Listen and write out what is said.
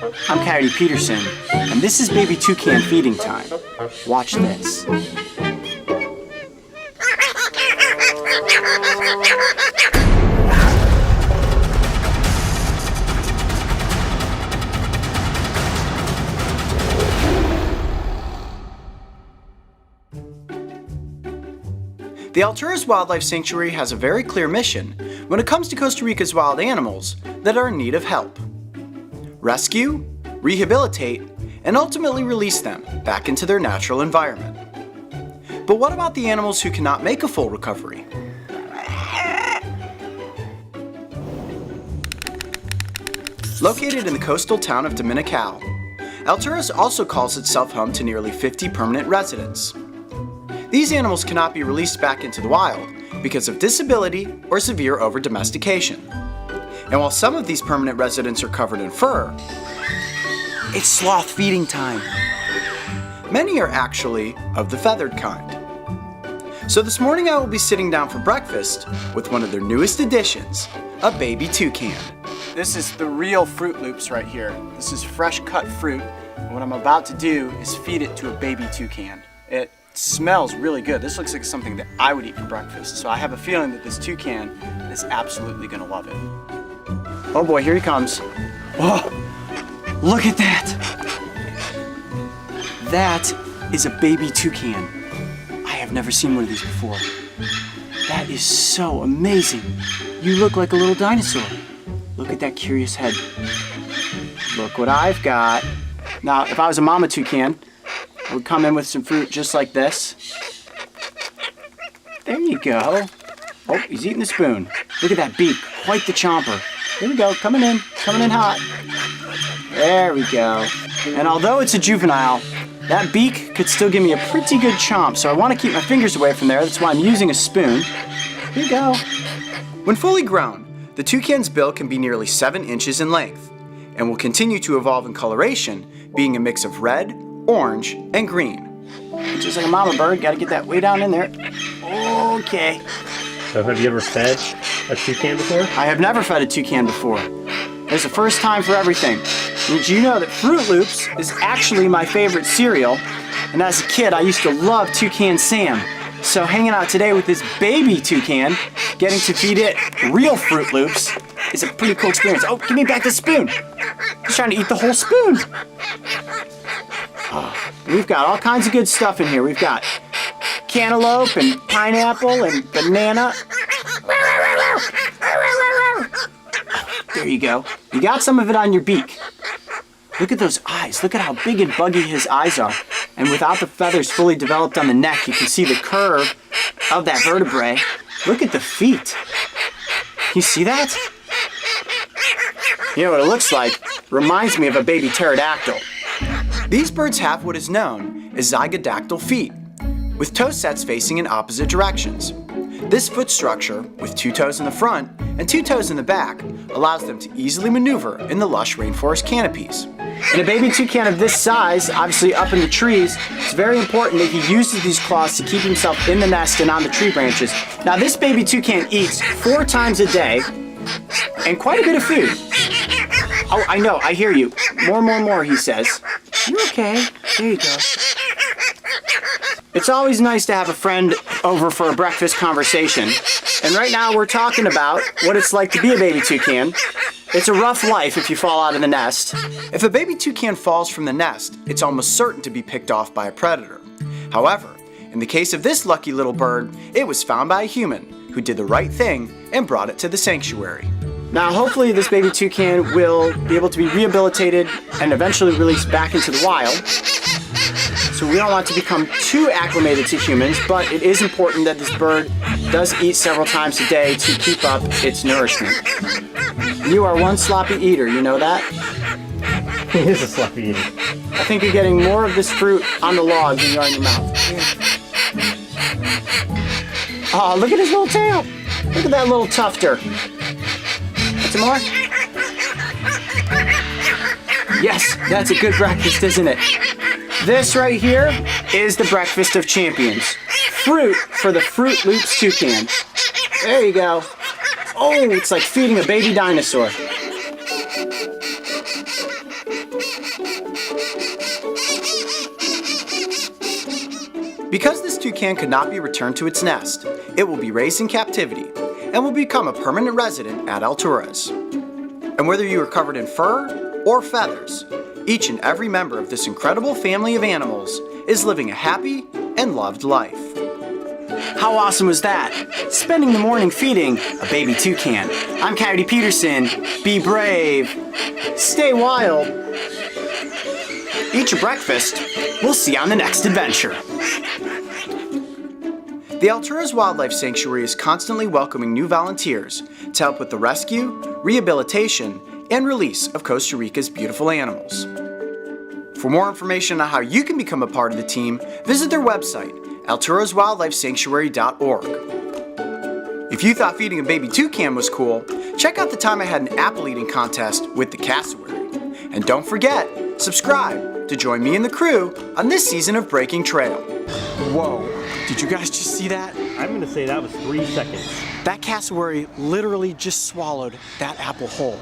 I'm Coyote Peterson, and this is Baby Toucan feeding time. Watch this. The Alturas Wildlife Sanctuary has a very clear mission when it comes to Costa Rica's wild animals that are in need of help. Rescue, rehabilitate, and ultimately release them back into their natural environment. But what about the animals who cannot make a full recovery? Located in the coastal town of Dominical, Alturas also calls itself home to nearly 50 permanent residents. These animals cannot be released back into the wild because of disability or severe over-domestication. And while some of these permanent residents are covered in fur, it's sloth feeding time. Many are actually of the feathered kind. So this morning I will be sitting down for breakfast with one of their newest additions, a baby toucan. This is the real Fruit Loops right here. This is fresh cut fruit, and what I'm about to do is feed it to a baby toucan. It smells really good. This looks like something that I would eat for breakfast, so I have a feeling that this toucan is absolutely gonna love it. Oh boy, here he comes. Oh, look at that! That is a baby toucan. I have never seen one of these before. That is so amazing. You look like a little dinosaur. Look at that curious head. Look what I've got. Now, if I was a mama toucan, I would come in with some fruit just like this. There you go. Oh, he's eating the spoon. Look at that beak, quite the chomper. Here we go, coming in hot. There we go. And although it's a juvenile, that beak could still give me a pretty good chomp, so I want to keep my fingers away from there. That's why I'm using a spoon. Here you go. When fully grown, the toucan's bill can be nearly 7 inches in length and will continue to evolve in coloration, being a mix of red, orange, and green. Just like a mama bird, gotta get that way down in there. Okay. So have you ever fed a toucan before? I have never fed a toucan before. There's a first time for everything. Did you know that Fruit Loops is actually my favorite cereal? And as a kid, I used to love Toucan Sam. So hanging out today with this baby toucan, getting to feed it real Fruit Loops, is a pretty cool experience. Oh, give me back the spoon. He's trying to eat the whole spoon. Oh, we've got all kinds of good stuff in here. We've got cantaloupe and pineapple and banana. There you go. You got some of it on your beak. Look at those eyes. Look at how big and buggy his eyes are. And without the feathers fully developed on the neck, you can see the curve of that vertebrae. Look at the feet. You see that? You know what it looks like? Reminds me of a baby pterodactyl. These birds have what is known as zygodactyl feet, with toe sets facing in opposite directions. This foot structure, with 2 toes in the front and 2 toes in the back, allows them to easily maneuver in the lush rainforest canopies. In a baby toucan of this size, obviously up in the trees, it's very important that he uses these claws to keep himself in the nest and on the tree branches. Now this baby toucan eats 4 times a day, and quite a bit of food. Oh, I know, I hear you. More, he says. You okay? There you go. It's always nice to have a friend over for a breakfast conversation. And right now we're talking about what it's like to be a baby toucan. It's a rough life if you fall out of the nest. If a baby toucan falls from the nest, it's almost certain to be picked off by a predator. However, in the case of this lucky little bird, it was found by a human who did the right thing and brought it to the sanctuary. Now hopefully this baby toucan will be able to be rehabilitated and eventually released back into the wild. So we don't want to become too acclimated to humans, but it is important that this bird does eat several times a day to keep up its nourishment. You are one sloppy eater, you know that? He is a sloppy eater. I think you're getting more of this fruit on the log than you are in your mouth. Oh, look at his little tail. Look at that little tufter. Some more? Yes, that's a good breakfast, isn't it? This right here is the breakfast of champions. Fruit for the Fruit Loops toucan. There you go. Oh, it's like feeding a baby dinosaur. Because this toucan could not be returned to its nest, it will be raised in captivity and will become a permanent resident at Alturas. And whether you are covered in fur or feathers, each and every member of this incredible family of animals is living a happy and loved life. How awesome was that? Spending the morning feeding a baby toucan. I'm Coyote Peterson. Be brave. Stay wild. Eat your breakfast. We'll see you on the next adventure. The Alturas Wildlife Sanctuary is constantly welcoming new volunteers to help with the rescue, rehabilitation, and release of Costa Rica's beautiful animals. For more information on how you can become a part of the team, visit their website, alturaswildlifesanctuary.org. If you thought feeding a baby toucan was cool, check out the time I had an apple eating contest with the cassowary. And don't forget, subscribe to join me and the crew on this season of Breaking Trail. Whoa, did you guys just see that? I'm gonna say that was 3 seconds. That cassowary literally just swallowed that apple whole.